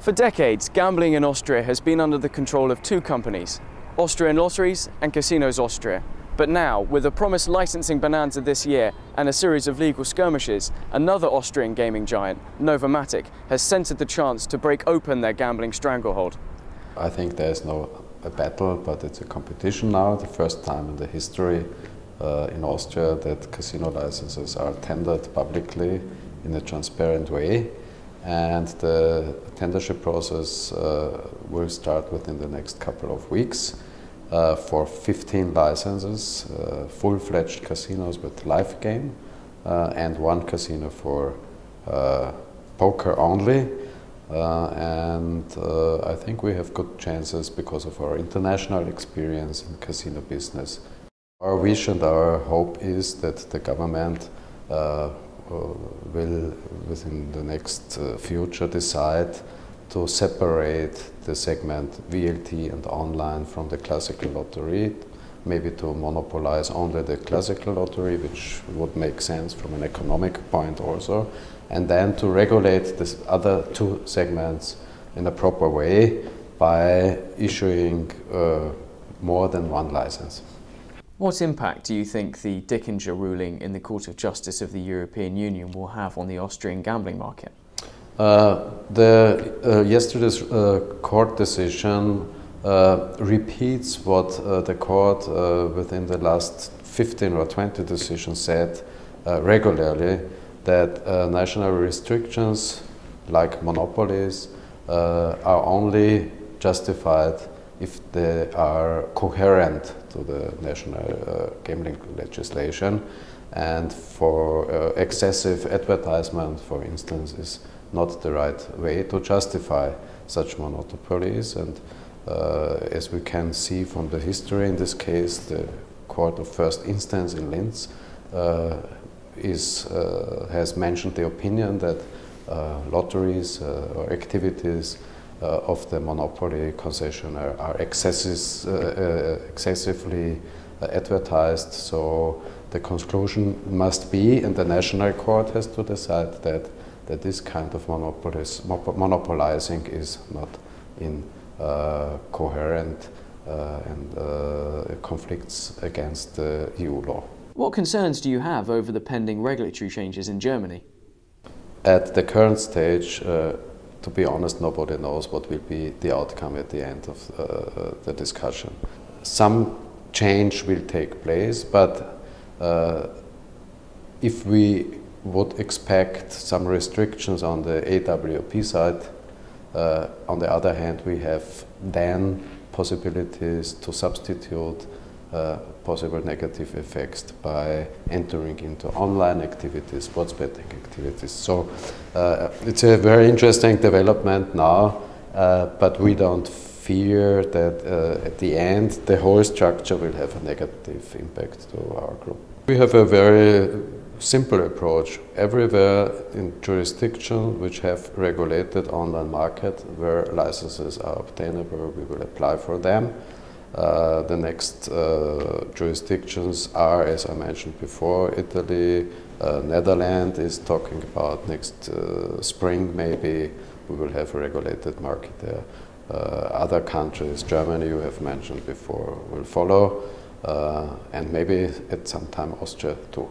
For decades, gambling in Austria has been under the control of two companies, Austrian Lotteries and Casinos Austria. But now, with a promised licensing bonanza this year and a series of legal skirmishes, another Austrian gaming giant, Novomatic, has scented the chance to break open their gambling stranglehold. I think there is no a battle, but it's a competition now, the first time in the history in Austria that casino licenses are tendered publicly in a transparent way. And the tendership process will start within the next couple of weeks for 15 licenses, full-fledged casinos with live game, and one casino for poker only. I think we have good chances because of our international experience in casino business. Our wish and our hope is that the government will, within the next future, decide to separate the segment VLT and online from the classical lottery, maybe to monopolize only the classical lottery, which would make sense from an economic point also, and then to regulate these other two segments in a proper way by issuing more than one license. What impact do you think the Dickinger ruling in the Court of Justice of the European Union will have on the Austrian gambling market? Yesterday's court decision repeats what the court within the last 15 or 20 decisions said regularly, that national restrictions like monopolies are only justified if they are coherent to the national gambling legislation, and for excessive advertisement, for instance, is not the right way to justify such monopolies. And as we can see from the history in this case, the Court of First Instance in Linz has mentioned the opinion that lotteries or activities of the monopoly concessionaire are excessively advertised. So the conclusion must be, and the national court has to decide that this kind of monopolizing is not in coherent and conflicts against the EU law. What concerns do you have over the pending regulatory changes in Germany? At the current stage, to be honest, nobody knows what will be the outcome at the end of the discussion. Some change will take place, but if we would expect some restrictions on the AWP side, on the other hand, we have then possibilities to substitute possible negative effects by entering into online activities, sports betting activities. So it's a very interesting development now, but we don't fear that at the end the whole structure will have a negative impact to our group. We have a very simple approach. Everywhere in jurisdictions which have regulated online market where licenses are obtainable, we will apply for them. The next jurisdictions are, as I mentioned before, Italy, Netherlands is talking about next spring maybe we will have a regulated market there. Other countries, Germany you have mentioned before, will follow, and maybe at some time Austria too.